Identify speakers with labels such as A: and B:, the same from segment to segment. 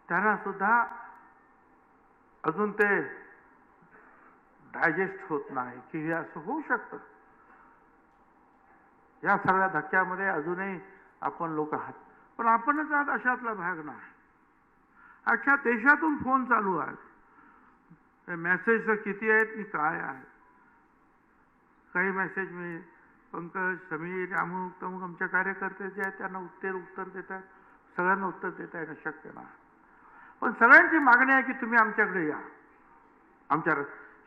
A: त्यांना सुद्धा अजून ते डायजेस्ट होत नाही की हे असं होऊ शकतं. या सगळ्या धक्क्यामध्ये अजूनही आपण लोक आहात, पण आपणच आज अशातला भाग नाही. अख्ख्या देशातून फोन चालू आहेत, मेसेज तर किती आहेत आणि काय आहे. काही मेसेज मी पंकज, समीर, अमुक तमुक आमच्या कार्यकर्ते जे आहेत त्यांना उत्तर देत आहेत. सगळ्यांना उत्तर देता येणं शक्य नाही, पण सगळ्यांची मागणी आहे की तुम्ही आमच्याकडे या, आमच्या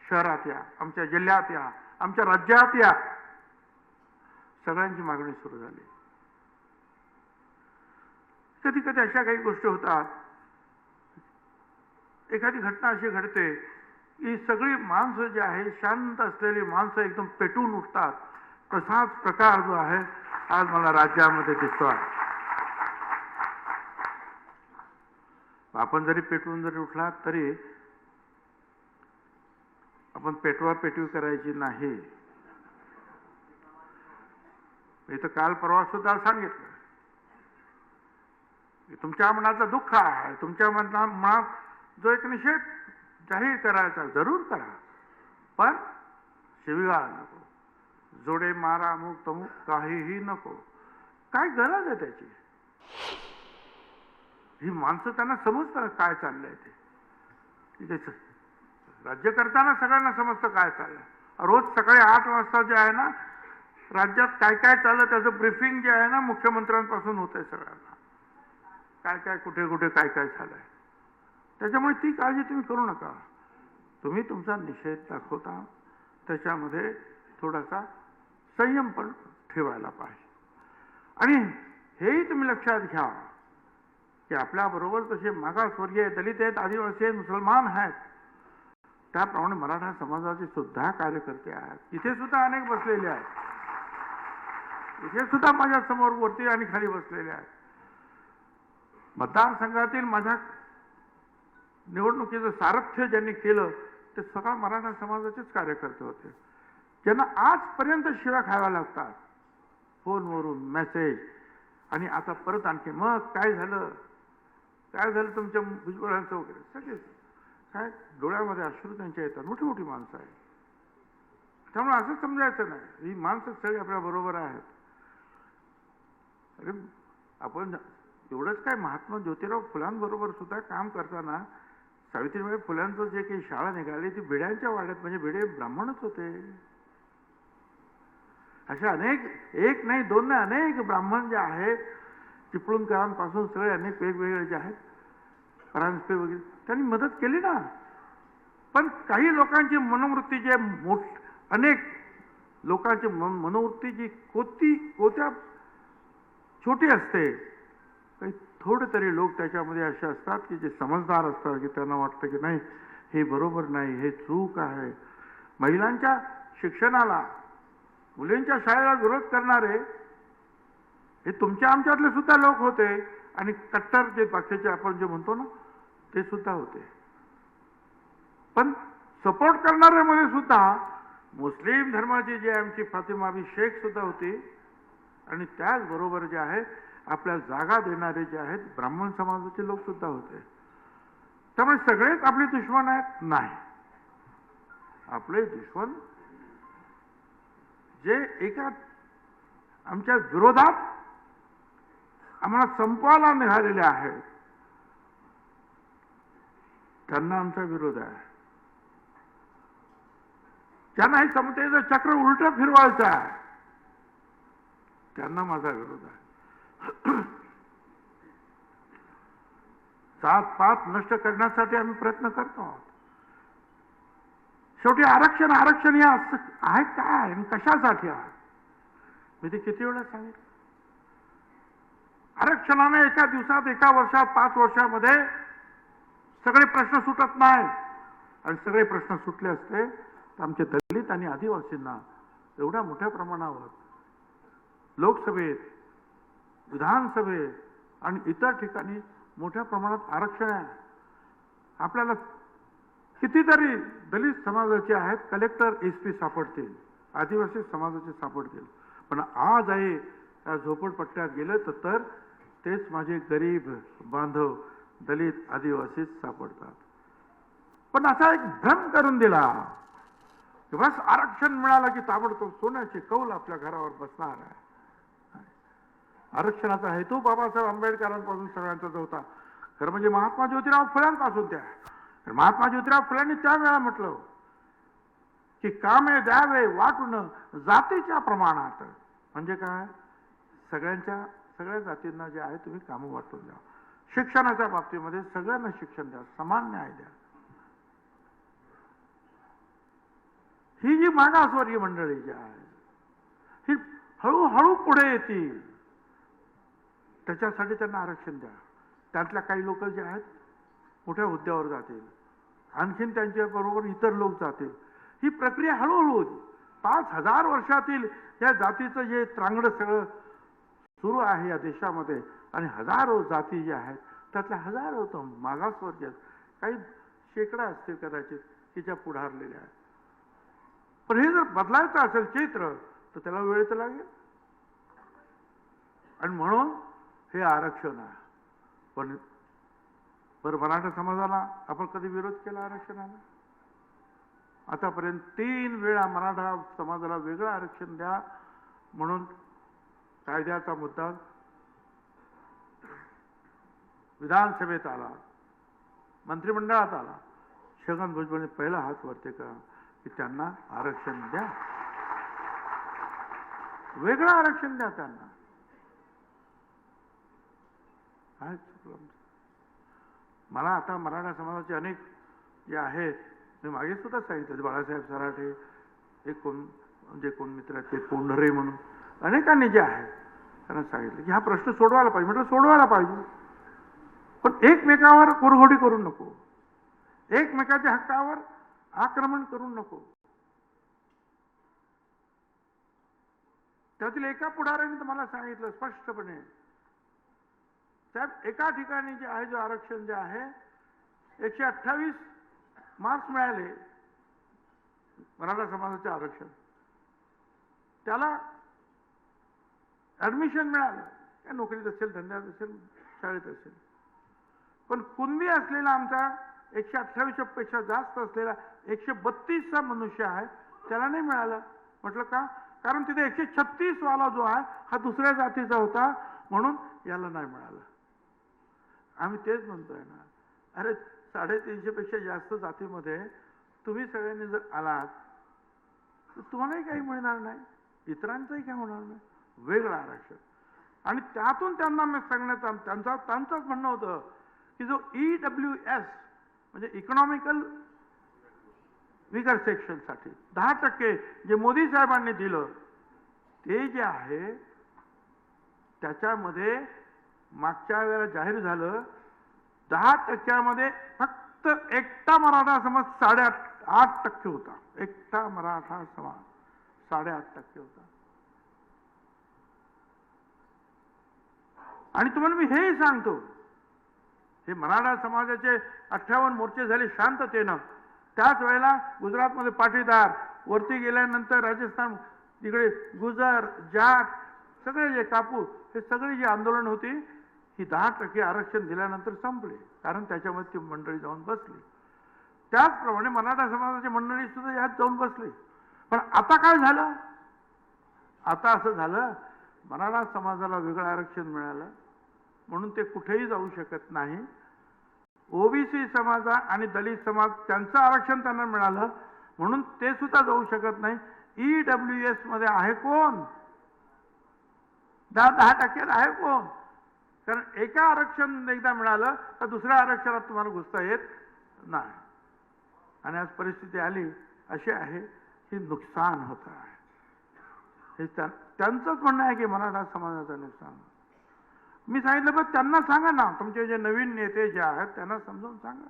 A: शहरात या, आमच्या जिल्ह्यात या, आमच्या राज्यात या. सगळ्यांची मागणी सुरू झाली. कधी कधी अशा काही गोष्टी होतात, एखादी घटना अशी घडते की सगळी माणसं जी आहे, शांत असलेली माणसं एकदम पेटून उठतात. तसाच प्रकार जो आहे आज मला राज्यामध्ये दिसतो आहे. आपण जरी पेटून जरी उठलात तरी आपण पेटवी करायची नाही. मी तर काल परवा सुद्धा सांगितलं, तुमच्या मनाचं दुःख आहे, तुमच्या मनात जो एक निषेध जाहीर करायचा जरूर करा, पण शिवीगाळ नको, जोडे मारा, अमुक तमुक काहीही नको. काय गरज आहे त्याची? ही माणसं त्यांना समजतं काय चाललंय ते. राज्य करताना सगळ्यांना समजतं काय चाललंय. रोज सकाळी 8 वाजता जे आहे ना, राज्यात काय काय चाललं त्याचं ब्रीफिंग जे आहे ना मुख्यमंत्र्यांपासून होतंय सगळ्यांना, काय काय कुठे कुठे काय काय झालंय. त्याच्यामुळे ती काळजी तुम्ही करू नका. तुम्ही तुमचा निषेध दाखवता, त्याच्यामध्ये थोडासा संयम पण ठेवायला पाहिजे. आणि हेही तुम्ही लक्षात घ्या की आपल्याबरोबर तसे मागासवर्गीय, दलित आहेत, आदिवासी आहेत, मुसलमान आहेत, त्याप्रमाणे मराठा समाजाचे सुद्धा कार्यकर्ते आहेत. इथे सुद्धा अनेक बसलेले आहेत. इथे सुद्धा माझ्या समोर वरती आणि खाली बसलेले आहेत. मतदारसंघातील माझ्या निवडणुकीचं सारथ्य ज्यांनी केलं ते सगळं मराठा समाजाचेच कार्यकर्ते होते, ज्यांना आजपर्यंत शिव्या खाव्या लागतात फोनवरून, मेसेज. आणि आता परत आणखी मग काय झालं तुमच्या भुजबळांचं वगैरे, सगळे काय डोळ्यामध्ये अश्रू त्यांच्या येतात. मोठी मोठी माणसं आहेत. त्यामुळे असं समजायचं नाही ही माणसं सगळी आपल्या बरोबर आहेत. अरे आपण एवढंच काय, महात्मा ज्योतिराव फुलांबरोबर सुद्धा काम करताना सावित्रीबाई फुलांचं जे काही शाळा निघाली ती भिड्यांच्या वाड्यात, म्हणजे भिडे ब्राह्मणच होते. अशा अनेक, एक नाही दोन नाही, अनेक ब्राह्मण जे आहेत, चिपळूणकरांपासून सगळे अनेक वेगवेगळे जे आहेत, परांजपे वगैरे, त्यांनी मदत केली ना. पण काही लोकांची मनोवृत्ती जी अनेक लोकांची मनोवृत्ती जी कोत्या छोटी असते. काही थोडे तरी लोक त्याच्यामध्ये असे असतात की जे समजदार असतात, की त्यांना वाटतं की नाही हे बरोबर नाही, हे चूक आहे. महिलांच्या शिक्षणाला, मुलींच्या शाळेला विरोध करणारे हे तुमच्या आमच्यातले सुद्धा लोक होते. आणि कट्टर जे पक्षाचे आपण जे म्हणतो ना ते सुद्धा होते. पण सपोर्ट करणाऱ्यामध्ये सुद्धा मुस्लिम धर्माची जी आमची फातिमा बी शेख सुद्धा होती. आणि त्याचबरोबर जे आहे आपल्या जागा देणारे जे आहेत ब्राह्मण समाजाचे लोक सुद्धा होते. त्यामुळे सगळेच आपले दुश्मन आहेत नाही. आपले दुश्मन जे एका आमच्या विरोधात आम्हाला संपवायला निघालेले आहेत त्यांना आमचा विरोध आहे. ज्यांना हे समतेचं चक्र उलट फिरवायचं आहे त्यांना माझा विरोध आहे. जात-पात नष्ट करण्यासाठी आम्ही प्रयत्न करतो आहोत. शेवटी आरक्षण हे आहे काय आणि कशासाठी आहे? मी ते किती वेळा सांगितलं. आरक्षणाने एका दिवसात, एका वर्षात, 5 वर्षामध्ये सगळे प्रश्न सुटत नाही. आणि सगळे प्रश्न सुटले असते तर आमचे दलित आणि आदिवासींना एवढ्या मोठ्या प्रमाणावर लोकसभेत, विधानसभेत आणि इतर ठिकाणी मोठ्या प्रमाणात आरक्षण आहे. आपल्याला कितीतरी दलित समाजाचे आहेत कलेक्टर, SP सापडतील, आदिवासी समाजाचे सापडतील. पण आज आहे त्या झोपडपट्ट्यात गेलं तर तेच माझे गरीब बांधव दलित आदिवासीच सापडतात. पण असा एक भ्रम करून दिला की बस आरक्षण मिळालं की ताबडतोब सोन्याची कौल आपल्या घरावर बसणार आहे. आरक्षणाचा हेतू बाबासाहेब आंबेडकरांपासून सगळ्यांचाच होता. खरं म्हणजे महात्मा ज्योतिराव फुल्यांपासून त्या. महात्मा ज्योतिराव फुल्यांनी त्यावेळेला म्हटलं की कामे द्यावे वाटून जातीच्या प्रमाणात. म्हणजे काय, सगळ्या जातींना जे आहे तुम्ही कामं वाटून द्या. शिक्षणाच्या बाबतीमध्ये सगळ्यांना शिक्षण द्या, समान न्याय द्या. ही जी मागासवर्गीय मंडळी जी आहे ही हळूहळू पुढे येतील, त्याच्यासाठी त्यांना आरक्षण द्या. त्यातल्या काही लोक जे आहेत मोठ्या हुद्द्यावर जातील, आणखीन त्यांच्या बरोबर इतर लोक जातील. ही प्रक्रिया हळूहळू होती. 5000 वर्षातील या जातीचं जे त्रांगडं सगळं सुरू आहे या देशामध्ये, आणि हजारो जाती ज्या आहेत त्यातल्या हजारो तर मागासवर्गीय, काही शेकडा असतील कदाचित की ज्या पुढारलेल्या आहेत. पण हे जर बदलायचं असेल चित्र तर त्याला वेळ तर लागेल. आणि म्हणून हे आरक्षण आहे. पण बरं, मराठा समाजाला आपण कधी विरोध केला आरक्षणाला? आतापर्यंत 3 वेळा मराठा समाजाला वेगळं आरक्षण द्या म्हणून कायद्याचा मुद्दा विधानसभेत आला, मंत्रिमंडळात आला. छगन भुजबळने पहिला हात वरती करा की त्यांना आरक्षण द्या, वेगळं आरक्षण द्या त्यांना. काय मला आता मराठा समाजाचे अनेक जे आहेत, मी मागे सुद्धा सांगितलं, बाळासाहेब सराठे, एक कोण मित्र आहेत ते पोंढरे म्हणून अनेकांनी जे आहे त्यांना सांगितलं की हा प्रश्न सोडवायला पाहिजे. म्हटलं सोडवायला पाहिजे, पण एकमेकावर कुरघोडी करू नको, एकमेकाच्या हक्कावर आक्रमण करू नको. त्यातील एका पुढाऱ्याने तर मला सांगितलं स्पष्टपणे, साहेब एका ठिकाणी जे आहे, जो आरक्षण जे आहे 128 मार्क्स मिळाले मराठा समाजाचे आरक्षण, त्याला ऍडमिशन मिळालं, काय नोकरीत असेल, धंद्यात असेल, शाळेत असेल. पण कुणबी असलेला आमचा 128 पेक्षा जास्त असलेला 132चा मनुष्य आहे, त्याला नाही मिळालं. म्हटलं का? कारण तिथे 136 वाला जो आहे हा दुसऱ्या जातीचा होता, म्हणून याला नाही मिळालं. आम्ही तेच म्हणतोय ना, अरे 350 पेक्षा जास्त जातीमध्ये तुम्ही सगळ्यांनी जर आलात तर तुम्हालाही काही मिळणार नाही, इतरांचंही काही होणार नाही. वेगळं आरक्षण. आणि त्यातून त्यांना मी सांगण्याचं त्यांचंच म्हणणं होतं की जो EWS म्हणजे इकॉनॉमिकल विगर सेक्शनसाठी 10% जे मोदी साहेबांनी दिलं, ते जे आहे त्याच्यामध्ये मागच्या वेळेला जाहीर झालं 10% फक्त एकटा मराठा समाज 8.5% होता. एकटा मराठा समाज 8.5% होता. आणि तुम्हाला मी हेही सांगतो, हे मराठा समाजाचे 58 मोर्चे झाले शांततेनं. त्याच वेळेला गुजरातमध्ये पाटीदार, वरती गेल्यानंतर राजस्थान, तिकडे गुजर, जाट, सगळे जे कापूस, हे सगळी जी आंदोलन होती ही 10% आरक्षण दिल्यानंतर संपले, कारण त्याच्यामध्ये ती मंडळी जाऊन बसली. त्याचप्रमाणे मराठा समाजाची मंडळी सुद्धा यात जाऊन बसली. पण आता काय झालं? आता असं झालं, मराठा समाजाला वेगळं आरक्षण मिळालं म्हणून ते कुठेही जाऊ शकत नाही. ओबीसी समाज आणि दलित समाज त्यांचं आरक्षण त्यांना मिळालं म्हणून ते सुद्धा जाऊ शकत नाही. EWS मध्ये आहे कोण? 10% आहे कोण? कारण एका आरक्षण एकदा मिळालं तर दुसऱ्या आरक्षणात तुम्हाला घुसता येत नाही. आणि आज परिस्थिती आली अशी आहे की नुकसान होत आहे. हे त्यांचंच म्हणणं आहे की मराठा समाजाचं नुकसान. मी सांगितलं पण त्यांना सांगा ना, तुमचे जे नवीन नेते जे आहेत त्यांना समजावून सांगा.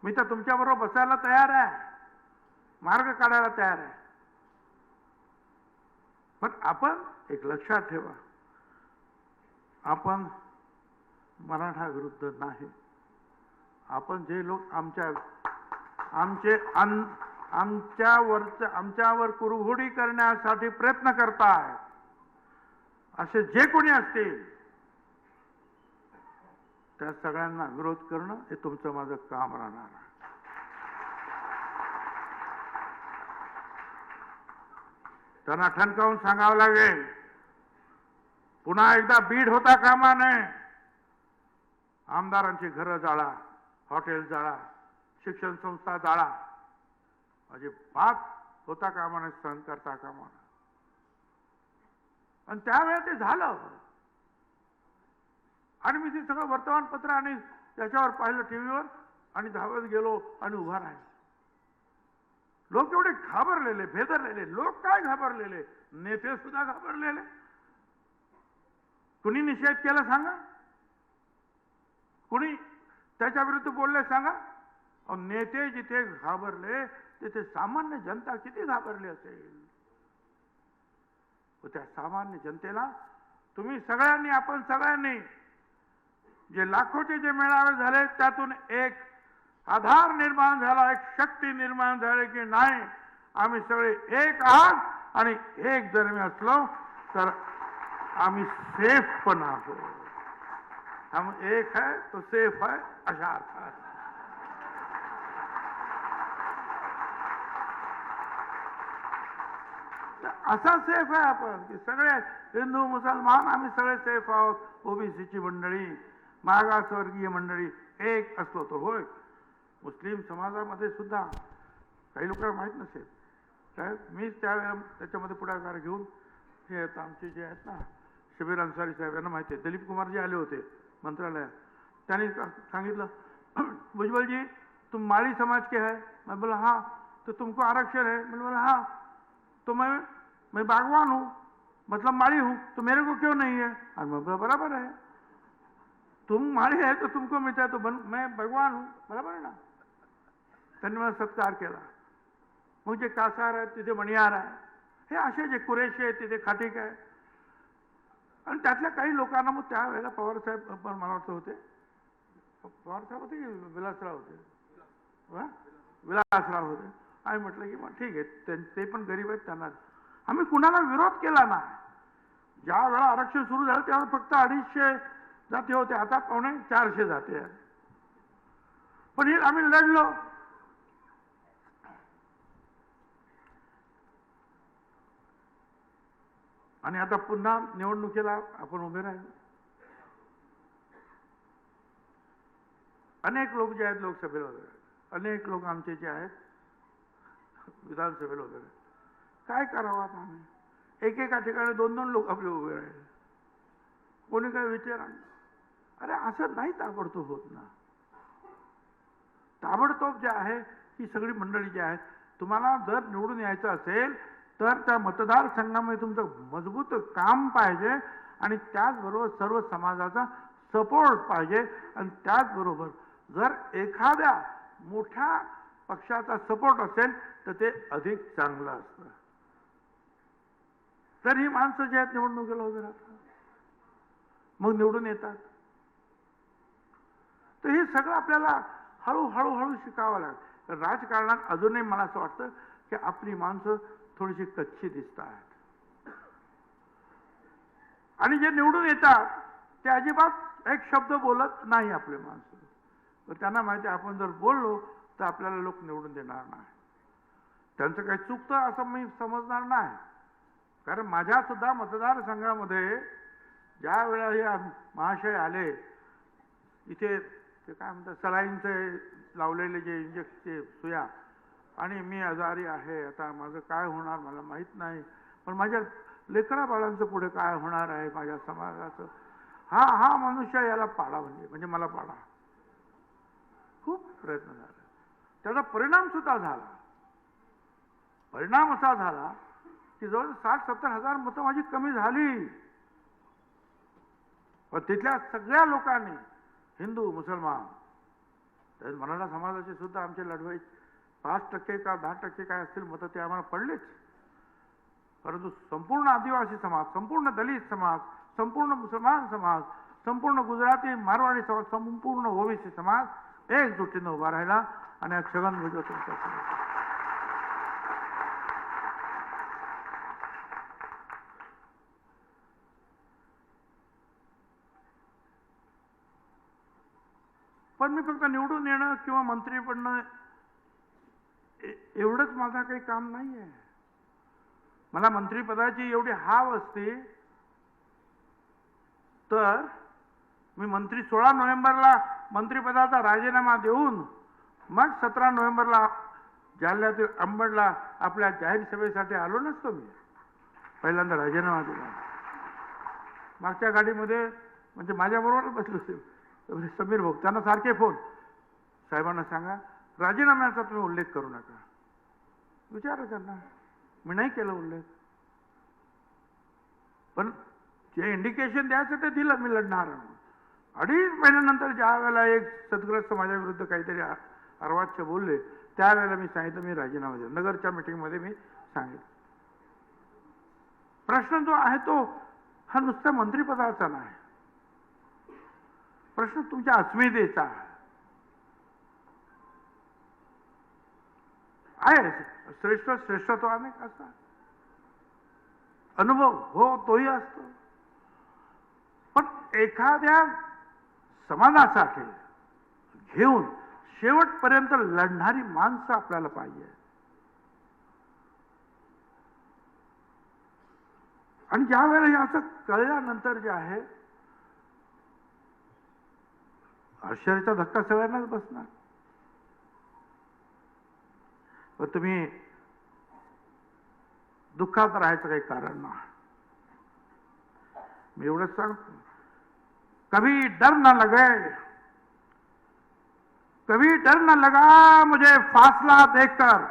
A: मी तर तुमच्याबरोबर बसायला तयार आहे, मार्ग काढायला तयार आहे. पण आपण एक लक्षात ठेवा, आपण मराठा विरुद्ध नाही. आपण जे लोक आमच्यावर कुरघोडी करण्यासाठी प्रयत्न करताय, असे जे कोणी असतील त्या सगळ्यांना विरोध करणं हे तुमचं माझं काम राहणार आहे. त्यांना ठणकावून सांगावं लागेल, पुन्हा एकदा बीड होता कामा नये. आमदारांची घरं जाळा, हॉटेल जाळा, शिक्षण संस्था जाळा, अजिबात होता कामा नये, सहन करता कामा नये. आणि त्यावेळेला ते झालं. आणि मी ते सगळं वर्तमानपत्र आणि त्याच्यावर पाहिलं टीव्हीवर आणि धावत गेलो आणि उभा राहिलो. लोक एवढे घाबरलेले, भेदरलेले. लोक काय घाबरलेले, नेते सुद्धा घाबरलेले. कुणी निषेध केला सांगा, कुणी त्याच्या विरुद्ध बोलले सांगा. नेते जिथे घाबरले तिथे सामान्य जनता किती घाबरली असेल. त्या सामान्य जनतेला तुम्ही सगळ्यांनी, आपण सगळ्यांनी, जे लाखोचे जे मेळावे झाले त्यातून एक आधार निर्माण झाला, एक शक्ती निर्माण झाली की नाही, आम्ही सगळे एक आहात आणि एक जर मी असलो तर आम्ही सेफ पण आहोत. हम एक है तो सेफ है अशा अर्थात. असा सेफ आहे आपण की सगळे हिंदू मुसलमान आम्ही सगळे सेफ आहोत. ओबीसीची मंडळी, मागासवर्गीय मंडळी एक असलो तर होय. मुस्लिम समाजामध्ये सुद्धा काही लोकांना माहीत नसेल, साहेब मीच त्यावेळेला त्याच्यामध्ये पुढाकार घेऊन हे आता आमचे जे आहेत ना शबीर अन्सारी साहेब यांना माहिती आहे, दिलीप कुमारजी आले होते मंत्रालयात. त्यांनी सांगितलं, भुजबल जी तुम माली समाज के है? मैं बोला हाँ. तो तुमको आरक्षण है? मैंने बोला हाँ. तो मैं बागवान हूँ, मतलब माली हूँ, तो मेरे को क्यों नहीं है? और मैं बोला बराबर है, तुम माली है तो तुमको मिलता है, तो मैं भगवान हूँ, बराबर है ना. त्यांनी मला सत्कार केला. मग जे कासार आहेत तिथे मणियार आहे, हे असे जे कुरेशी आहेत तिथे खाटीक आहे. आणि त्यातल्या काही लोकांना मग त्यावेळेला पवारसाहेब पण मला वाटतं होते, पवारसाहेब होते की विलासराव होते, विलासराव होते. आम्ही म्हटलं की मग ठीक आहे, ते पण गरीब आहेत, त्यांना आम्ही कुणाला विरोध केला नाही. ज्या वेळा आरक्षण सुरू झालं त्यावेळेला फक्त 250 जाती होते, आता 450 जाती आहेत. पण हे आम्ही लढलो. आणि आता पुन्हा निवडणुकीला आपण उभे राहिलो. अनेक लोक जे आहेत लोकसभेला वगैरे, अनेक लोक आमचे जे आहेत विधानसभेला वगैरे, काय करावं आता आम्ही. एकेका ठिकाणी 2-2 लोक आपले उभे राहिले. कोणी काय विचार, अरे असं नाही ताबडतोब होत ना. ताबडतोब जे आहे ही सगळी मंडळी जी आहेत, तुम्हाला जर निवडून यायचं असेल तर त्या मतदारसंघामध्ये तुमचं मजबूत काम पाहिजे आणि त्याचबरोबर सर्व समाजाचा सपोर्ट पाहिजे. आणि त्याचबरोबर जर एखाद्या मोठ्या पक्षाचा सपोर्ट असेल तर ते अधिक चांगलं असतं. तर ही माणसं जी आहेत निवडणुकीला उभे राहतात, मग निवडून येतात. तर हे सगळं आपल्याला हळूहळू शिकावं लागेल. राजकारणात अजूनही मला असं वाटतं की आपली माणसं थोडीशी कच्ची दिसतात. आणि जे निवडून येतात ते अजिबात एक शब्द बोलत नाही आपले माणसं. तर त्यांना माहिती आहे आपण जर बोललो तर आपल्याला लोक निवडून देणार नाही. त्यांचं काही चुकतं असं मी समजणार नाही. कारण माझ्या सुद्धा मतदारसंघामध्ये ज्या वेळा हे महाशय आले इथे, ते काय म्हणतात सलाईनचे लावलेले जे इंजेक्शनचे सुया, आणि मी आजारी आहे, आता माझं काय होणार मला माहीत नाही, पण माझ्या लेकरा बाळांचं पुढे काय होणार आहे माझ्या समाजाचं, हा मनुष्य याला पाडा, म्हणजे मला पाडा. खूप प्रयत्न झाला, त्याचा परिणाम सुद्धा झाला. परिणाम असा झाला की जवळ 60-70 हजार मतं माझी कमी झाली. पण तिथल्या सगळ्या लोकांनी, हिंदू मुसलमान, मराठा समाजाचे सुद्धा आमचे लढवई 5% का 10% काय असतील मतं ते आम्हाला पडलेच. परंतु संपूर्ण आदिवासी समाज, संपूर्ण दलित समाज, संपूर्ण मुसलमान समाज, संपूर्ण गुजराती मारवाडी समाज, संपूर्ण ओबीसी समाज एकजुटीनं उभा राहिला आणि हा छगन भुजबळ तुमचा पण मी फक्त निवडून येणं किंवा मंत्री बनणं एवढंच माझं काही काम नाही आहे. मला मंत्रिपदाची एवढी हाव असते तर मी 16 नोव्हेंबरला मंत्रिपदाचा राजीनामा देऊन मग 17 नोव्हेंबरला जालन्यातील अंबडला आपल्या जाहीर सभेसाठी आलो नसतो. मी पहिल्यांदा राजीनामा दिला. मागच्या गाडीमध्ये म्हणजे माझ्याबरोबर बसले होते समीर भाऊ, त्यांना सारखे फोन, साहेबांना सांगा राजीनाम्याचा तुम्ही उल्लेख करू नका. विचारा त्यांना, मी नाही केला उल्लेख. पण जे इंडिकेशन द्यायचं ते दिलं, मी लढणार. 2.5 महिन्यानंतर ज्या वेळेला एक सदग्रस्त माझ्या विरुद्ध काहीतरी अर्वाच्य बोलले त्यावेळेला मी सांगितलं मी राजीनामा दिला. नगरच्या मीटिंगमध्ये मी सांगितलं. प्रश्न जो आहे तो हा नुसत्या मंत्रिपदाचा नाही, प्रश्न तुमच्या अस्मितेचा आहे. श्रेष्ठत्व अनेक असतात, अनुभव हो तोही असतो, पण एखाद्या समाजासाठी घेऊन शेवटपर्यंत लढणारी माणसं आपल्याला पाहिजे. आणि ज्या वेळेला असं कळल्यानंतर जे आहे आश्चर्याचा धक्का सगळ्यांनाच बसणार. पण तुम्ही दुःखात राहायचं काही कारण नाही. मी एवढंच सांगतो, कभी डर न लगे, कभी डर न लगा मुझे फासला देखकर,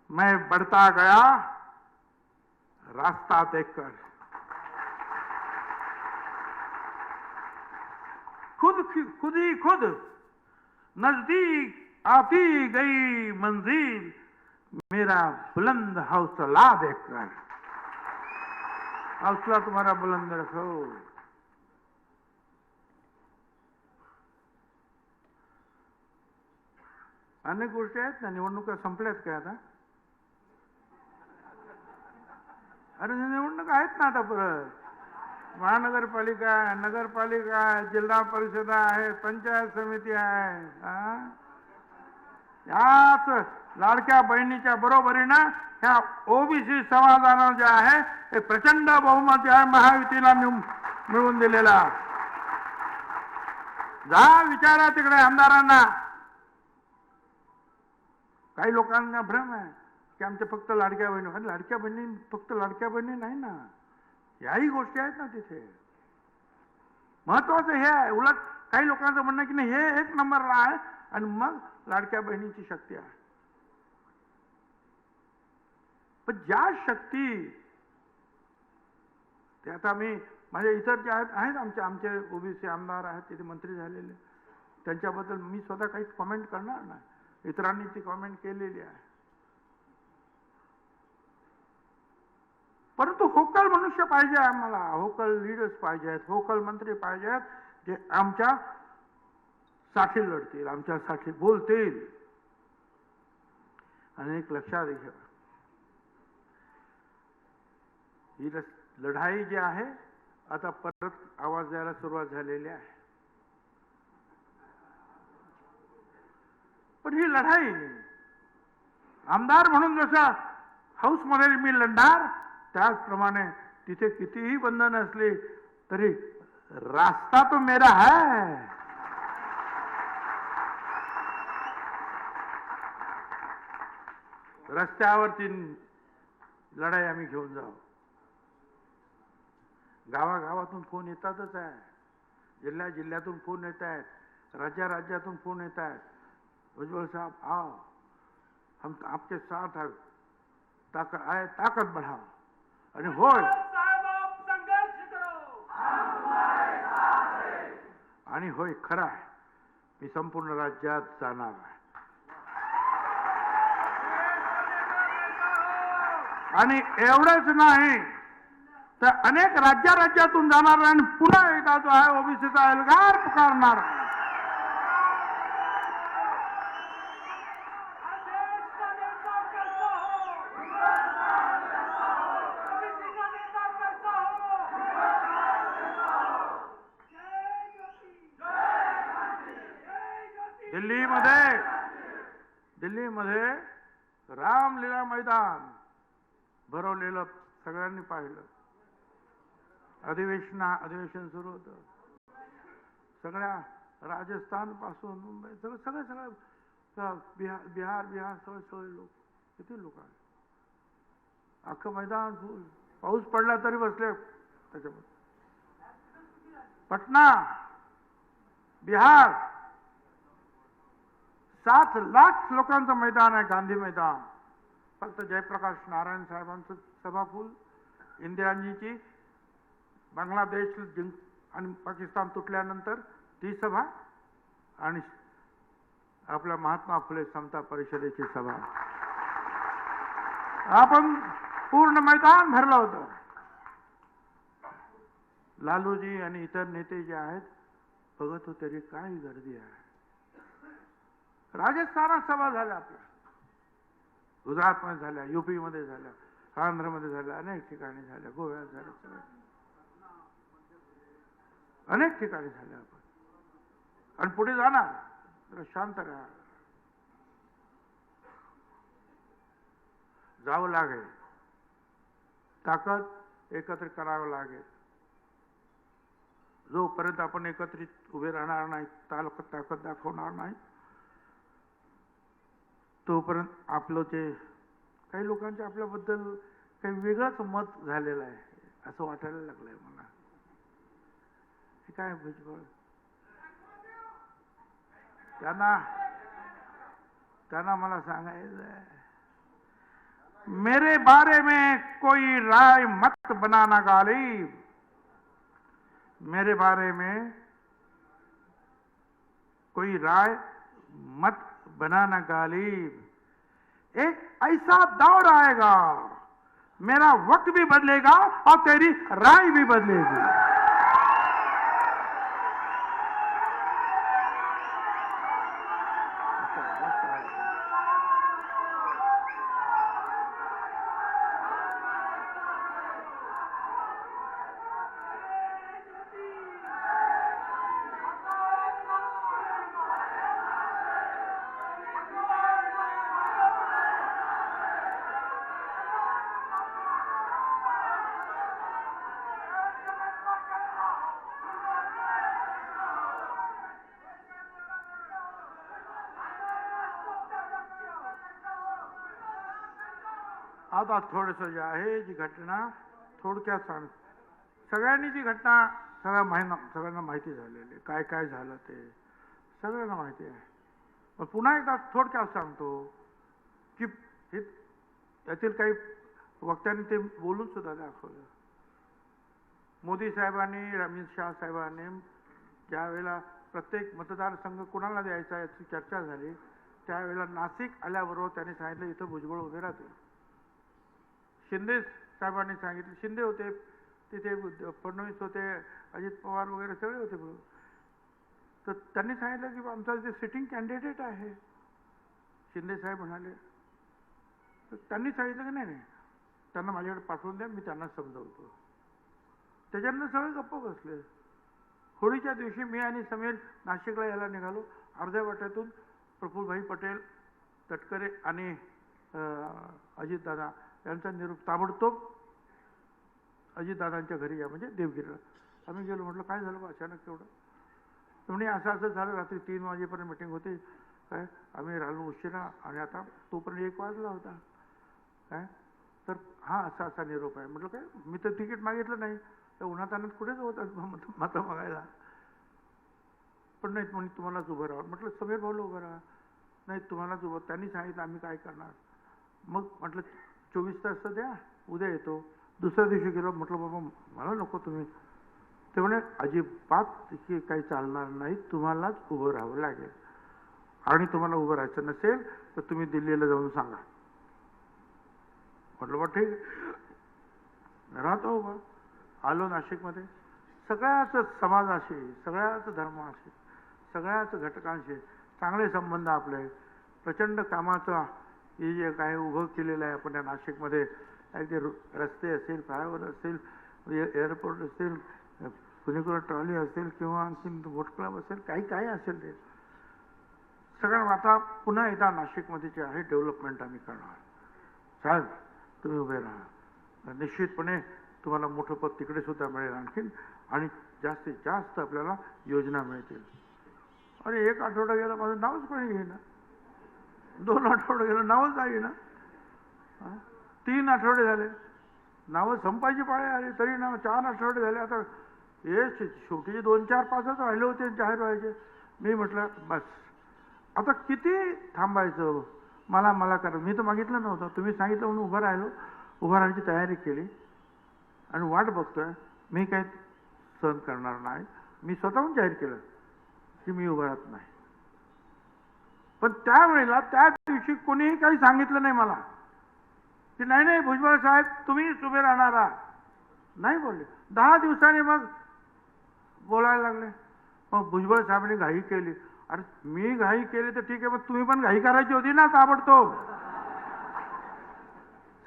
A: मैं बढ़ता गया रास्ता देखकर. खुद ही खुद नजदीक आती गई मंजिल, मेरा बुलंद हौसला देखकर. हौसला तुम्हारा बुलंद रखो. अनेक गोष्टी आहेत ना. निवडणुका संपल्यात काय आता? अरे निवडणूक आहेत ना आता परत. महानगरपालिका, नगरपालिका, जिल्हा परिषद आहे, पंचायत समिती आहे. याच लाडक्या बहिणीच्या बरोबरीनं ह्या ओबीसी समाजानं जे आहे हे प्रचंड बहुमत आहे महायुतीला मिळवून दिलेला. जा विचारा तिकडे आमदारांना. काही लोकांना भ्रम आहे की आमच्या फक्त लाडक्या बहिणी. लाडक्या बहिणी फक्त लाडक्या बहिणी नाही ना, याही गोष्टी आहेत ना तिथे. महत्वाचं हे आहे. उलट काही लोकांचं म्हणणं की नाही हे 1 नंबरला आहे आणि मग लाडक्या बहिणीची शक्ती आहे. पण ज्या शक्ती ते आता मी माझ्या इतर जे आहेत आमचे ओबीसी आमदार आहेत तिथे मंत्री झालेले, त्यांच्याबद्दल मी स्वतः काही कॉमेंट करणार नाही. इतरांनी ती कॉमेंट केलेली आहे. परंतु होकल मनुष्य पाहिजे आम्हाला. होकल लीडर्स पाहिजेत, होकल मंत्री पाहिजेत जे आमच्या साठी लढतील, आमच्यासाठी बोलतील. आणि एक लक्षात घ्या, ही लढाई जी आहे आता परत आवाज द्यायला सुरुवात झालेली आहे. पण ही लढाई आमदार म्हणून जसं हाऊसमध्ये मी लढणार त्याचप्रमाणे तिथे कितीही बंधन असली तरी रास्ता तो मेरा है. रस्त्यावरती लढाई आम्ही घेऊन जाऊ. गावागावातून फोन येतातच आहे, जिल्ह्यातून फोन येत आहेत, राज्यातून फोन येत आहेत. उज्ज्वल साहब आओ, हम आपके साथ है, ताकत बढ़ाओ. आणि होय आणि होय खरं आहे, मी संपूर्ण राज्यात जाणार आहे. आणि एवढंच नाही तर अनेक राज्यातून जाणार आणि पुन्हा एकदा जो आहे ओबीसीचा एल्गार पुकारणार. दिल्लीमध्ये रामलीला मैदान भरवलेलं सगळ्यांनी पाहिलं. अधिवेशन सुरू होतं. सगळ्या राजस्थान पासून मुंबई सगळे बिहार सगळे लोक, किती लोक आहे. अख्खं मैदान फुल. पाऊस पडला तरी बसले त्याच्यामध्ये. पटना, बिहार 7 लाख लोकांचं मैदान आहे, गांधी मैदान. फक्त जयप्रकाश नारायण साहेबांचं सभा फुल. इंदिराजींची बांगलादेश आणि पाकिस्तान तुटल्यानंतर ती सभा, आणि आपल्या महात्मा फुले समता परिषदेची सभा. आपण पूर्ण मैदान भरलं होतं. लालूजी आणि इतर नेते जे आहेत बघत होते रे काय गर्दी आहे. राजस्थानात सभा झाल्या, आपल्या गुजरातमध्ये झाल्या, युपी मध्ये झाल्या, आंध्रमध्ये झाल्या, अनेक ठिकाणी झाल्या, गोव्यात झाल्या, सगळ्या अनेक ठिकाणी झाल्या. आपण आणि पुढे जाणार. तर शांत राहा, जावं लागेल. ताकद एकत्रित करावं लागेल. जोपर्यंत आपण एकत्रित उभे राहणार नाही, ताकद दाखवणार नाही, तोपर्यंत आपलं ते काही लोकांचे आपल्याबद्दल काही वेगळंच मत झालेलं आहे असं वाटायला लागलंय मला. हे काय भुजबळ, त्यांना मला सांगायचं आहे, मेरे बारे में कोई राय मत बनाना गालिब. मेरे बारे में कोई राय मत बनाना गालिब. एक ऐसा दौर आएगा, मेरा वक्त भी बदलेगा और तेरी राय भी बदलेगी. आता थोडंसं जे आहे, जी घटना थोडक्यात सांग. सगळ्यांनी जी घटना सगळ्यांना माहिती झालेली, काय काय झालं ते सगळ्यांना माहिती आहे. पण पुन्हा एकदा थोडक्यात सांगतो की यातील काही वक्त्यांनी ते बोलून सुद्धा दाखवलं. मोदी साहेबांनी, अमित शाह साहेबांनी ज्या वेळेला प्रत्येक मतदारसंघ कुणाला द्यायचा याची चर्चा झाली, त्यावेळेला नाशिक आल्याबरोबर त्यांनी सांगितलं इथं भुजबळ उभे राहतील. शिंदे साहेबांनी सांगितलं, शिंदे होते तिथे, फडणवीस होते, अजित पवार वगैरे सगळे होते. तर त्यांनी सांगितलं की आमचा इथे सिटिंग कॅन्डिडेट आहे. शिंदे साहेब म्हणाले, तर त्यांनी सांगितलं की नाही त्यांना माझ्याकडे पाठवून द्या, मी त्यांना समजवतो. त्याच्यानंतर सगळे गप्प बसले. होळीच्या दिवशी मी आणि समीर नाशिकला यायला निघालो. अर्ध्या वाट्यातून प्रफुल्लभाई पटेल, तटकरे आणि अजितदादा यांचा निरोप ताबडतोब अजितदादांच्या घरी या, म्हणजे देवगिरीला. आम्ही गेलो. म्हटलं काय झालं अचानक एवढं. म्हणजे असं झालं, रात्री 3 वाजेपर्यंत मिटिंग होती. काय आम्ही राहिलो उशिरा आणि आता तोपर्यंत 1 वाजला होता. काय तर हा असा निरोप आहे. म्हटलं काय, मी तर तिकीट मागितलं नाही, तर उन्हात आणत कुठेच होतात मतं मागायला. पण नाही म्हणजे तुम्हालाच उभं राहा. म्हटलं समीर भाऊला उभं राहा. नाही तुम्हालाच उभं. त्यांनी सांगितलं आम्ही काय करणार. मग म्हटलं 24 तास तर द्या, उद्या येतो. दुसऱ्या दिवशी गेलो. म्हटलं बाबा मला नको तुम्ही. ते म्हणे अजिबात काही चालणार नाही, तुम्हालाच उभं राहावं लागेल. आणि तुम्हाला उभं राहायचं नसेल तर तुम्ही दिल्लीला जाऊन सांगा. म्हटलं बा ठीक राहतो उभं. आलो नाशिकमध्ये. सगळ्याच समाजाशी, सगळ्याच धर्माशी, सगळ्याच घटकांशी चांगले संबंध आपले. प्रचंड कामाचा हे जे काय उभं केलेलं आहे आपण या नाशिकमध्ये, अगदी रस्ते असेल, फ्लायओव्हर असेल, एअरपोर्ट असेल, कुणीकडे ट्रॉली असेल किंवा आणखी बोट क्लब असेल, काही असेल ते सगळं आता पुन्हा एकदा नाशिकमध्ये जे आहे डेव्हलपमेंट आम्ही करणार. साहेब तुम्ही उभे राहा, निश्चितपणे तुम्हाला मोठं पद तिकडे सुद्धा मिळेल आणखीन, आणि जास्तीत जास्त आपल्याला योजना मिळतील. अरे 1 आठवडा गेला, माझं नावच कोणी घेईना. 2 आठवडे गेलं, नावच आहे ना. 3 आठवडे झाले, नावं संपायची पाळी आली तरी नाव. 4 आठवडे झाले, आता हे शेवटी 2, 4, 5च राहिले होते जाहीर व्हायचे. मी म्हटलं बस आता किती थांबायचं, मला करा. मी तर मागितलं नव्हतं, तुम्ही सांगितलं म्हणून उभं राहिलो. उभं राहण्याची तयारी केली आणि वाट बघतोय. मी काही सहन करणार नाही. मी स्वतःहून जाहीर केलं की मी उभं राहत नाही. पण त्यावेळेला त्या दिवशी कोणीही काही सांगितलं नाही मला की नाही भुजबळ साहेब तुम्हीच उभे राहणार आहात. नाही बोलले. 10 दिवसांनी मग बोलायला लागले. मग भुजबळ साहेबांनी घाई केली. अरे मी घाई केली तर ठीक आहे, पण तुम्ही पण घाई करायची होती ना ताबडतोब.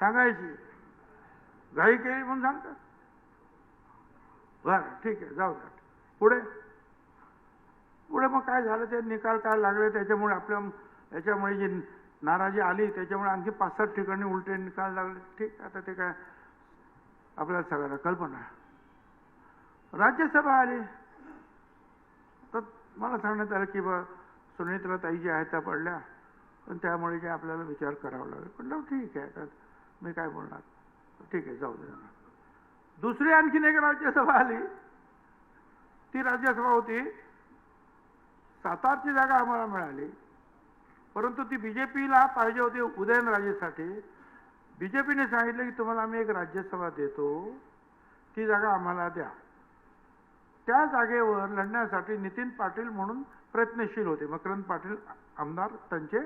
A: सांगायची घाई केली म्हणून सांगतात. बरं ठीक आहे, जाऊ द्या. पुढे मग काय झालं, ते निकाल काय लागले त्याच्यामुळे याच्यामुळे जी नाराजी आली त्याच्यामुळे आणखी 5-7 ठिकाणी उलटे निकाल लागले. ठीक, आता ते काय आपल्याला सगळ्यांना कल्पना आहे. राज्यसभा आली तर मला सांगण्यात आलं की बा सुनीत्रा ताई जी आहेत त्या पडल्या, पण त्यामुळे जे आपल्याला विचार करावा लागेल. म्हटलं ठीक आहे, तर मी काय बोलणार, ठीक आहे जाऊ दे. दुसरी आणखीन एक राज्यसभा आली. ती राज्यसभा होती, सातारची जागा आम्हाला मिळाली, परंतु ती बीजेपीला पाहिजे होती उदयनराजेसाठी. बीजेपीने सांगितलं की तुम्हाला आम्ही एक राज्यसभा देतो, ती जागा आम्हाला द्या. त्या जागेवर लढण्यासाठी नितीन पाटील म्हणून प्रयत्नशील होते. मकरंद पाटील आमदार, त्यांचे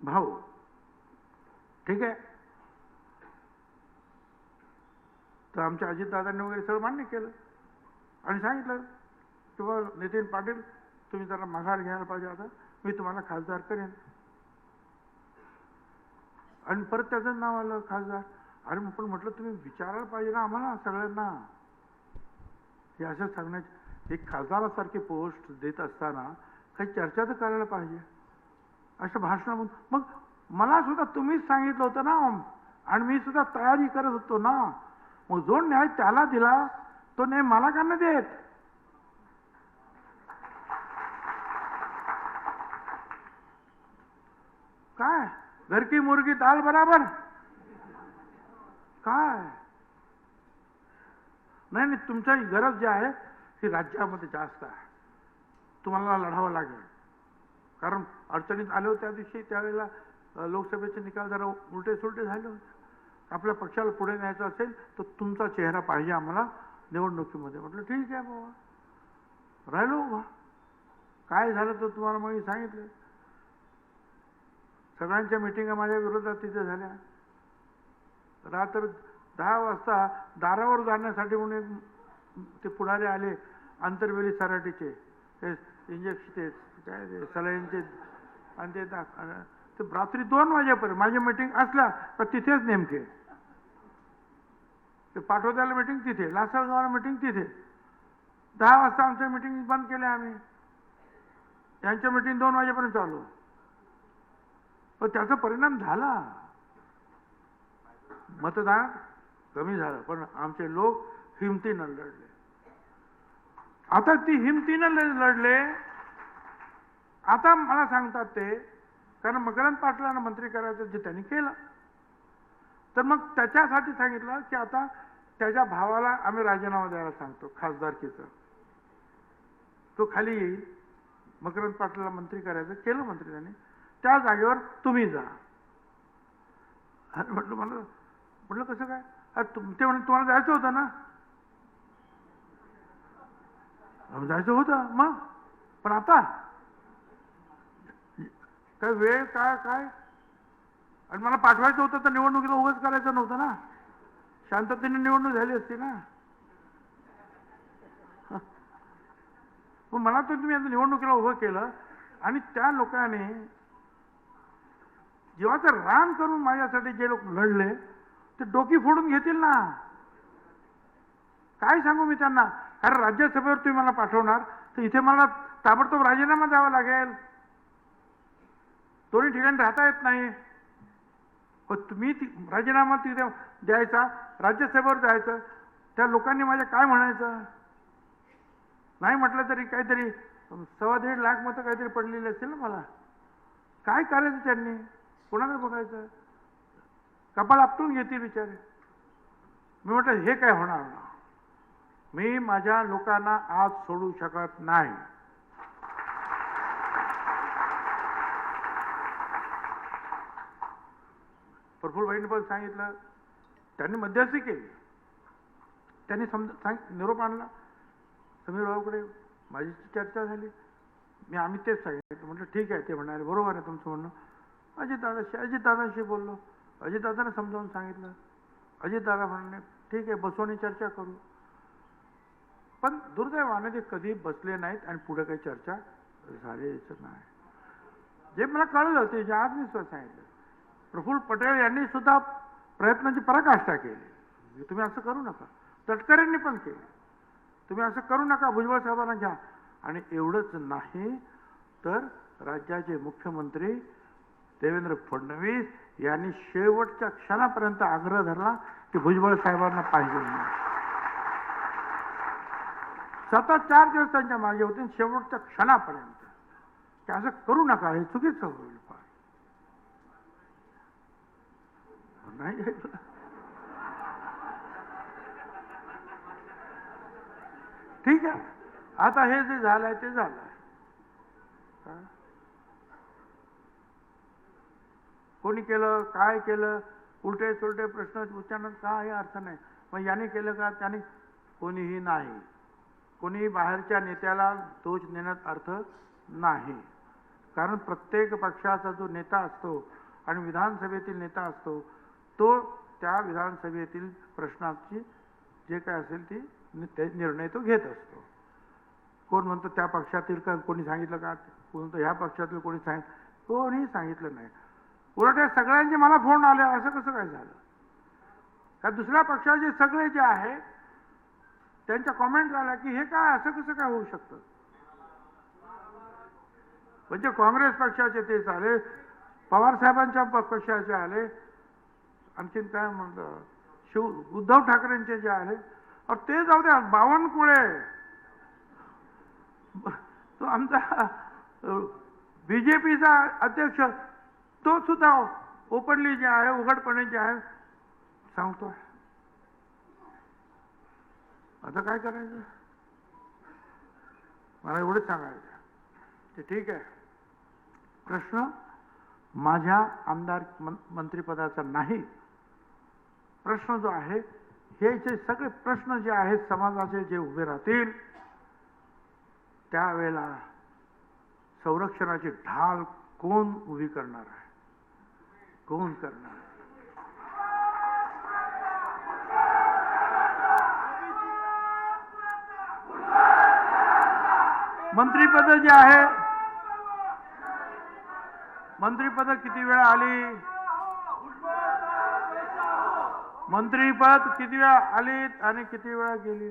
A: भाऊ. ठीक आहे, तर आमच्या अजितदादांनी वगैरे सगळं मान्य केलं आणि सांगितलं की बा नितीन पाटील तुम्ही जरा माघार घ्यायला पाहिजे, आता मी तुम्हाला खासदार करेन. आणि परत त्याचं नाव आलं खासदार. अरे पण म्हटलं तुम्ही विचारायला पाहिजे ना आम्हाला सगळ्यांना. हे असं सांगण्याची, एक खासदारासारखी पोस्ट देत असताना काही चर्चा तर करायला पाहिजे. अशा भाषणामधून मग मला सुद्धा तुम्हीच सांगितलं होतं ना, आणि मी सुद्धा तयारी करत होतो ना. मग जो न्याय त्याला दिला तो न्याय मला का नाही देत? काय घर की मुर्गी दाल बराबर काय? नाही, तुमची गरज जी आहे ती राज्यामध्ये जास्त आहे. तुम्हाला लढावं लागेल, कारण अडचणीत आले होते त्या दिवशी. त्यावेळेला लोकसभेचे निकाल जरा उलटे सुलटे झाले होते. आपल्या पक्षाला पुढे न्यायचं असेल तर तुमचा चेहरा पाहिजे आम्हाला निवडणुकीमध्ये. म्हटलं ठीक आहे बाबा, राहिलो उभा. काय झालं तर तुम्हाला मग सांगितलं. सगळ्यांच्या मिटिंगा माझ्या विरोधात तिथे झाल्या. रात्र 10 वाजता दारावर जाण्यासाठी म्हणून ते पुढारी आले, आंतरवेली सराटीचे, ते इंजेक्शन, ते काय सलाईनचे, आणि ते रात्री 2 वाजेपर्यंत माझी मिटिंग असल्या तर तिथेच नेमके. ते पाठवत्याला मिटिंग तिथे, लासलगावला मिटिंग तिथे. 10 वाजता आमच्या मिटिंग बंद केल्या आम्ही. यांच्या मिटिंग 2 वाजेपर्यंत चालू. पण त्याचा परिणाम झाला. मतदान कमी झालं, पण आमचे लोक हिमतीनं लढले. आता ती हिमतीनं लढले. आता मला सांगतात ते, कारण मकरंद पाटलांना मंत्री करायचं जे त्यांनी केलं, तर मग त्याच्यासाठी सांगितलं की आता त्याच्या भावाला आम्ही राजीनामा द्यायला सांगतो खासदारकीचा. तो खाली येईल. मकरंद पाटलाला मंत्री करायचं, केलं मंत्री त्यांनी. त्या जागेवर तुम्ही जा. म्हटलं कसं काय? ते म्हणे तुम्हाला जायचं होतं ना. जायचं होतं मग, पण आता काय वेळ काय, आणि मला पाठवायचं होतं तर निवडणुकीला उगाच करायचं नव्हतं ना. शांततेने निवडणूक झाली असती ना. मग मला तर तुम्ही आता निवडणुकीला उभं केलं, आणि त्या लोकांनी जीवाचं रान करून माझ्यासाठी जे लोक लढले ते डोकी फोडून घेतील ना. काय सांगू मी त्यांना? कारण राज्यसभेवर तुम्ही मला पाठवणार तर इथे मला ताबडतोब राजीनामा द्यावा लागेल. दोन्ही ठिकाणी राहता येत नाही. पण तुम्ही राजीनामा तिथे द्यायचा, राज्यसभेवर जायचं, त्या लोकांनी माझ्या काय म्हणायचं? नाही म्हटलं तरी काहीतरी 1.25 लाख मतं काहीतरी पडलेली असेल ना मला. काय करायचं त्यांनी? कोणाला बघायचं? कपाळ आपटून घेतील बिचारे. मी म्हटलं हे काय होणार ना. मी माझ्या लोकांना आज सोडू शकत नाही. प्रफुल्लभाईंनी पण सांगितलं, त्यांनी मध्यस्थी केली, त्यांनी निरोप आणला समीरभाऊकडे, माझी चर्चा झाली. आम्ही तेच सांगितलं. म्हटलं ठीक आहे. ते म्हणाले बरोबर आहे तुमचं म्हणणं. अजितदादांशी बोललो, अजितदादांना समजावून सांगितलं. अजितदादा म्हणाले ठीक आहे, बसवून चर्चा करू. पण दुर्दैवाने ते कधी बसले नाहीत आणि पुढे काही चर्चा झालीच नाही. जे मला कळलं होते, जे आज मी सांगितलं, प्रफुल्ल पटेल यांनी सुद्धा प्रयत्नांची पराकाष्ठा केली. तुम्ही असं करू नका. तटकरेंनी पण केलं. तुम्ही असं करू नका, भुजबळ साहेबांना घ्या. आणि एवढंच नाही तर राज्याचे मुख्यमंत्री देवेंद्र फडणवीस यांनी शेवटच्या क्षणापर्यंत आग्रह धरला की भुजबळ साहेबांना पाहिजे म्हणून. सतत 4 दिवस त्यांच्या मागे होते, शेवटच्या क्षणापर्यंत की असं करू नका, हे चुकीचं होईल. नाही ठीक आहे. आता हे जे झालंय ते झालंय. कोणी केलं, काय केलं, उलटे सुलटे प्रश्न उच्चारण्यात काही अर्थ नाही. मग याने केलं का, त्याने? कोणीही नाही. कोणी बाहेरच्या नेत्याला दोष देण्यात अर्थ नाही. कारण प्रत्येक पक्षाचा जो नेता असतो आणि विधानसभेतील नेता असतो, तो त्या विधानसभेतील प्रश्नाची जे काय असेल ती निर्णय तो घेत असतो. कोण म्हणतो त्या पक्षातील का कोणी सांगितलं का, कोण म्हणतो ह्या पक्षातील कोणी सांगितलं, कोणी सांगितलं नाही. उलट या सगळ्यांचे मला फोन आले, असं कसं काय झालं? का दुसऱ्या पक्षाचे सगळे जे आहे त्यांच्या कॉमेंट आल्या की हे काय, असं कसं काय होऊ शकतं? म्हणजे काँग्रेस पक्षाचे तेच आले, पवार साहेबांच्या पक्षाचे आले, आणखीन काय म्हणतात उद्धव ठाकरेंचे जे आले, और ते जाऊ द्या. बावनकुळे तो आमचा बीजेपीचा अध्यक्ष, तो सुद्धा ओपनली जे आहे, उघडपणे जे आहे सांगतोय. आता काय करायचं? मला एवढंच सांगायचं ते ठीक आहे. प्रश्न माझ्या आमदार मंत्रिपदाचा नाही. प्रश्न जो आहे, हे जे सगळे प्रश्न जे आहेत समाजाचे जे उभे राहतील, त्यावेळेला संरक्षणाची ढाल कोण उभी करणार आहे? कोण करणार? मंत्रिपद जे आहे, मंत्रिपद किती वेळा आली? मंत्रिपद किती वेळा आलीत आणि किती वेळा गेली?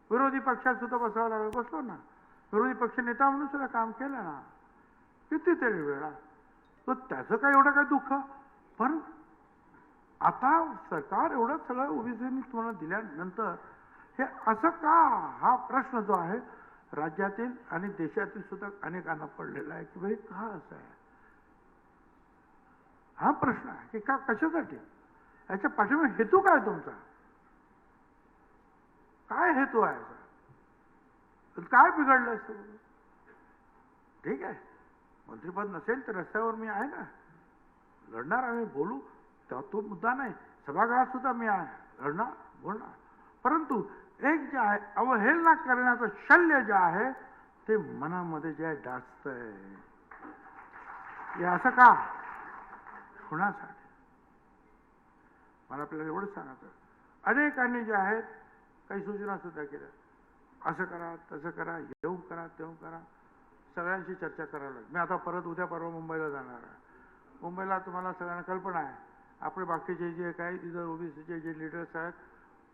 A: विरोधी पक्षात सुद्धा बसावं लागलं, बसलो ना. विरोधी पक्ष नेता म्हणून सुद्धा काम केलं ना कितीतरी वेळा. तर त्याचं काय एवढं काय दुःख? पण आता सरकार एवढं सगळं ओबीसींनी तुम्हाला दिल्यानंतर हे असं का? हा प्रश्न जो आहे राज्यातील आणि देशातील सुद्धा अनेकांना पडलेला आहे की भाई का असं आहे. हा प्रश्न आहे की का, कशासाठी? याच्या पाठीमागे हेतू काय तुमचा? काय हेतू आहे? काय बिघडलं असतं? ठीक आहे, मंत्रिपद नसेल तर रस्त्यावर मी आहे ना, लढणार, आम्ही बोलू, तो मुद्दा नाही. सभागृहात सुद्धा मी आहे, लढणार, बोलणार. परंतु एक जे आहे अवहेलना करण्याचं शल्य जे आहे ते मनामध्ये जे आहे जास्त आहे. हे असं का? कुणासाठी? मला आपल्याला एवढंच सांगायचं, अनेकांनी जे आहेत काही सूचना सुद्धा केल्या, असं करा, तसं करा, येऊ करा, तेव्हा करा, सगळ्यांशी चर्चा करावी लागेल. मी आता परत उद्या परवा मुंबईला जाणार आहे. मुंबईला तुम्हाला सगळ्यांना कल्पना आहे, आपले बाकीचे जे काही इतर ओबीसीचे जे लीडर्स आहेत,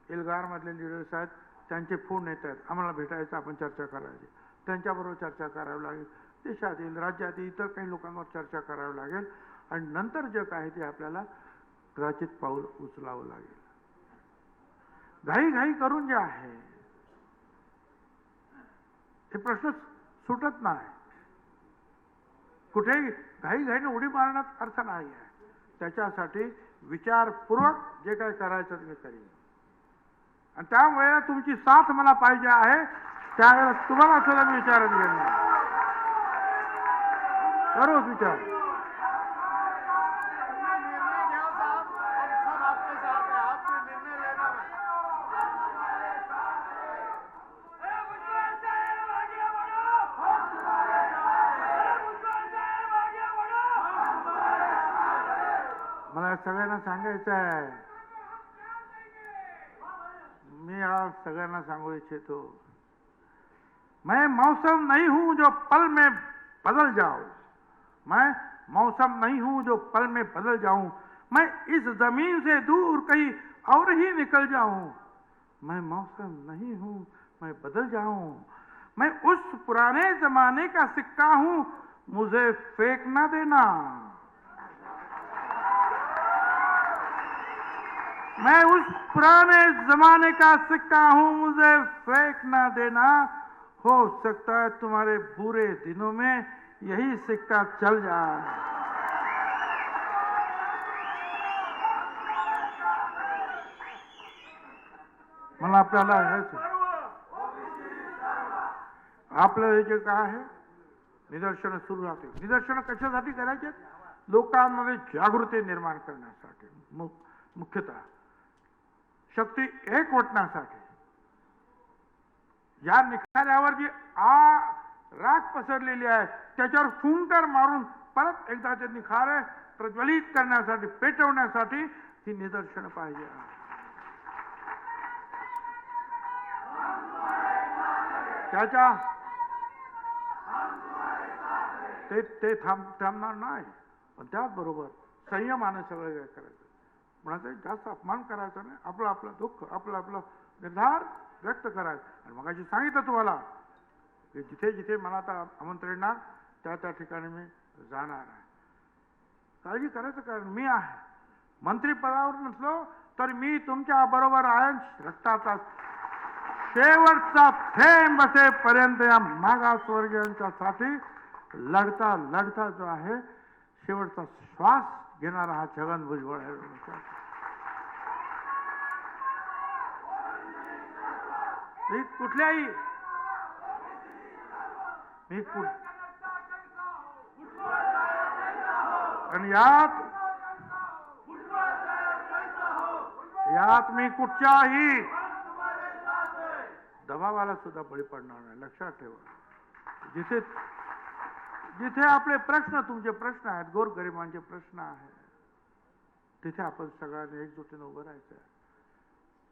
A: एल्गारमधले लीडर्स आहेत, त्यांचे फोन येत आहेत, आम्हाला भेटायचं, आपण चर्चा करायची, त्यांच्याबरोबर चर्चा करावी लागेल. देशातील राज्यातील इतर काही लोकांवर चर्चा करावी लागेल आणि नंतर जे काय ते आपल्याला कदाचित पाऊल उचलावं लागेल. घाई करून जे आहे हे प्रश्न सुटत नाही. कुठेही घाईने उडी मारण्यात अर्थ नाही आहे. त्याच्यासाठी विचारपूर्वक जे काही करायचं ते मी करीन आणि त्यावेळेला तुमची साथ मला पाहिजे आहे. त्यावेळेला तुम्हाला सुद्धा मी विचारात घेणार दररोज विचार. मला सगळ्यांना सांगायचं आहे, मी आज सगळ्यांना सांगू इच्छितो, मैं मौसम नहीं हूं जो पल में बदल जाऊं. मैं मौसम नहीं हूं जो पल में बदल जाऊं. मैं इस जमीन से दूर कहीं और ही निकल जाऊं. मैं मौसम नहीं हूं, मैं बदल जाऊं. मैं उस पुराने जमाने का सिक्का हूं, मुझे फेंक ना देना. मैं उस पुराने जमाने का सिक्का हूं, मुझे फेंक ना देना. हो सकता है तुम्हारे बुरे दिनों में यही सिक्का चल जाए. मला आपल्याला आपलं जे काय आहे निदर्शनं सुरू राहते. निदर्शनं कशासाठी करायचे? लोकांमध्ये जागृती निर्माण करण्यासाठी, मुख्यतः शक्ती एकवटण्यासाठी. या निखाऱ्यावर जी राख पसरलेली आहे त्याच्यावर फुंकर मारून परत एकदा ते निखारे प्रज्वलित करण्यासाठी, पेटवण्यासाठी ही निदर्शनं पाहिजे. त्याच्या ते थांबणार नाही. पण त्याचबरोबर संयमाने सगळं काय करायचं. म्हणायचं जास्त अपमान करायचा नाही. आपलं दुःख, आपलं निर्धार व्यक्त करायचं. आणि मग सांगितलं तुम्हाला की जिथे जिथे मला आता आमंत्रण येणार त्या ठिकाणी मी जाणार आहे. काळजी करायचं कारण मी आहे. मंत्रिपदावर नसलो तर मी तुमच्या बरोबर आहे. रक्ताचा शेवटचा थेंब असेपर्यंत या मागासवर्गीयांच्यासाठी लढता जो आहे शेवटचा श्वास घेणारा हा छगन भुजबळ आहे. कुठल्याही आणि यात मी कुठच्याही दबावाला सुद्धा बळी पडणार नाही. लक्षात ठेवा. जिथे आपले प्रश्न, तुमचे प्रश्न आहेत, गोरगरिबांचे प्रश्न आहेत, तिथे आपण सगळ्यांनी एकजुटीने उभं राहायचं आहे.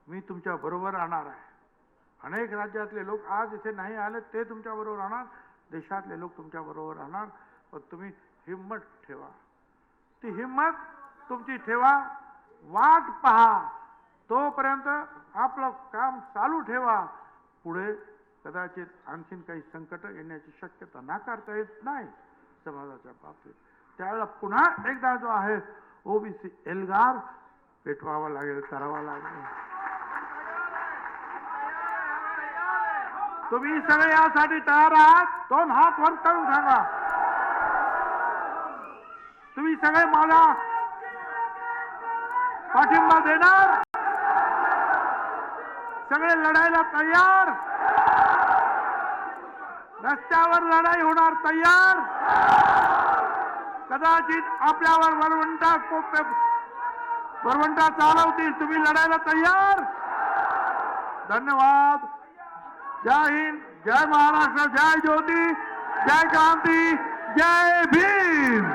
A: मी तुमच्या बरोबर राहणार आहे. अनेक राज्यातले लोक आज इथे नाही आले, ते तुमच्या बरोबर राहणार. देशातले लोक तुमच्या बरोबर राहणार. पण तुम्ही हिम्मत ठेवा. ती हिम्मत तुमची ठेवा. वाट पहा. तोपर्यंत आपलं काम चालू ठेवा. पुढे कदाचित आणखीन काही संकट येण्याची शक्यता नाकारता येत नाही समाजाच्या बाबतीत. त्यावेळेला पुन्हा एकदा जो आहे ओबीसी एल्गार पेटवावा लागेल, करावा लागेल. तुम्ही सगळे यासाठी तयार आहात? दोन हात वर करून सांगा. तुम्ही सगळे मला पाठिंबा देणार? सगळे लढायला तयार? रस्त्यावर लढाई होणार तयार? कदाचित आपल्यावर वरवंटा चालवतील, तुम्ही लढायला तयार? धन्यवाद. जय हिंद, जय महाराष्ट्र, जय ज्योती, जय क्रांती, जय भीम.